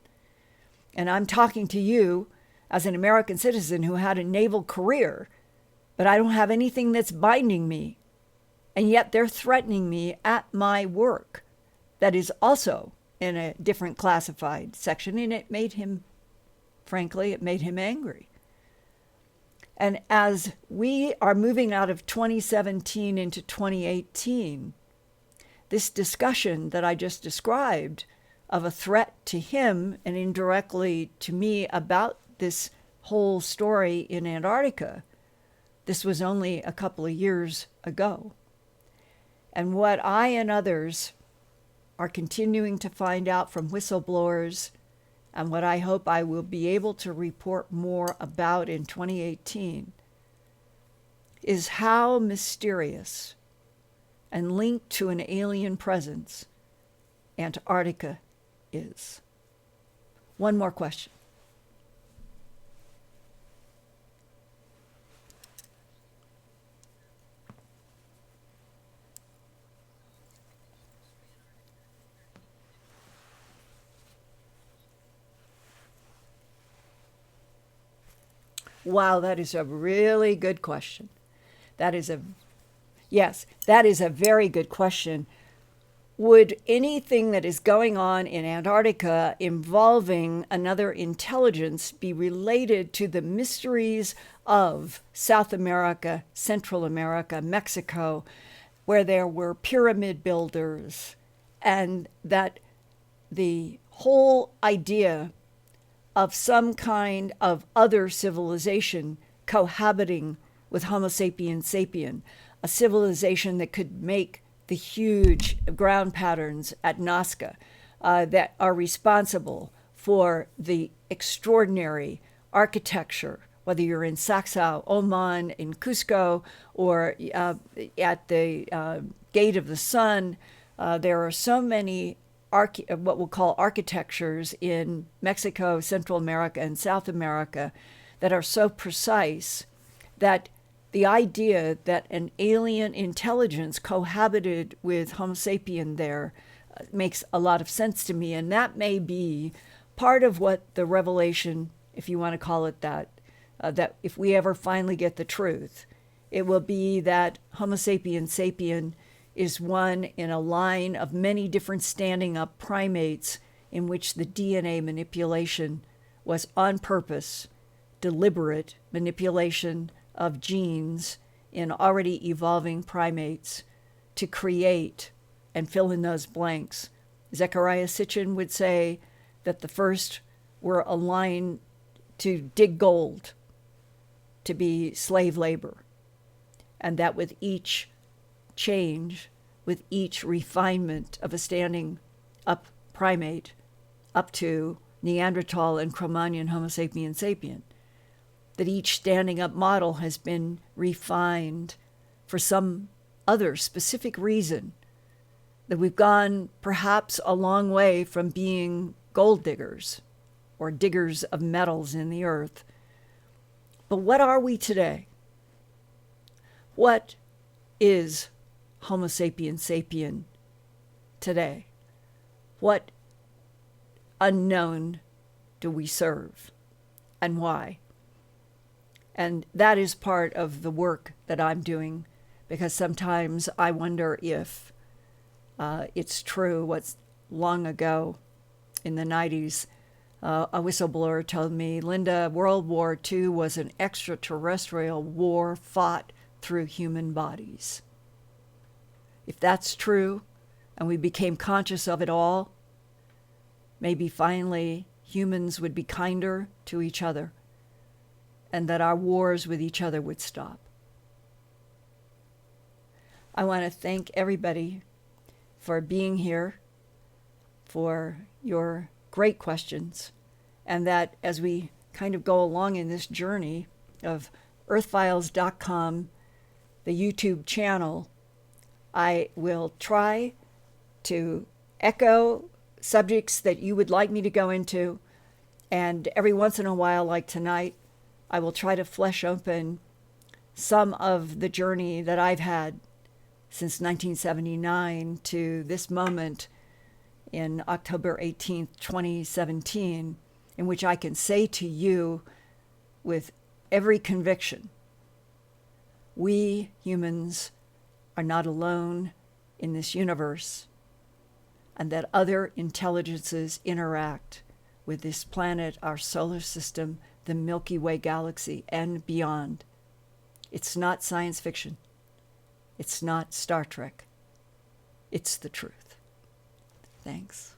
And I'm talking to you as an American citizen who had a naval career, but I don't have anything that's binding me. And yet they're threatening me at my work that is also in a different classified section." And it made him, frankly, it made him angry. And as we are moving out of 2017 into 2018, this discussion that I just described of a threat to him and indirectly to me about this whole story in Antarctica, this was only a couple of years ago. And what I and others are continuing to find out from whistleblowers, and what I hope I will be able to report more about in 2018, is how mysterious and linked to an alien presence Antarctica is. One more question. Wow, that is a really good question. That is a very good question. Would anything that is going on in Antarctica involving another intelligence be related to the mysteries of South America, Central America, Mexico, where there were pyramid builders, and that the whole idea of some kind of other civilization cohabiting with Homo sapiens sapien, a civilization that could make the huge ground patterns at Nazca that are responsible for the extraordinary architecture, whether you're in Saxau, Oman, in Cusco, or at the Gate of the Sun. There are so many what we'll call architectures in Mexico, Central America, and South America that are so precise that the idea that an alien intelligence cohabited with Homo sapien there makes a lot of sense to me. And that may be part of what the revelation, if you want to call it that, that if we ever finally get the truth, it will be that Homo sapiens sapien is one in a line of many different standing up primates in which the DNA manipulation was on purpose, deliberate manipulation of genes in already evolving primates to create and fill in those blanks. Zecharia Sitchin would say that the first were aligned to dig gold, to be slave labor, and that with each change, with each refinement of a standing up primate up to Neanderthal and Cro-Magnon Homo sapiens sapien, that each standing up model has been refined for some other specific reason, that we've gone perhaps a long way from being gold diggers or diggers of metals in the earth. But what are we today? What is Homo sapiens sapien today? What unknown do we serve, and why? And that is part of the work that I'm doing, because sometimes I wonder if it's true what's long ago in the 90s. A whistleblower told me, Linda, World War II was an extraterrestrial war fought through human bodies. If that's true, and we became conscious of it all, maybe finally humans would be kinder to each other, and that our wars with each other would stop. I want to thank everybody for being here, for your great questions, and that as we kind of go along in this journey of Earthfiles.com, the YouTube channel, I will try to echo subjects that you would like me to go into, and every once in a while, like tonight, I will try to flesh open some of the journey that I've had since 1979 to this moment in October 18th, 2017, in which I can say to you with every conviction, we humans are not alone in this universe, and that other intelligences interact with this planet, our solar system, the Milky Way galaxy, and beyond. It's not science fiction. It's not Star Trek. It's the truth. Thanks.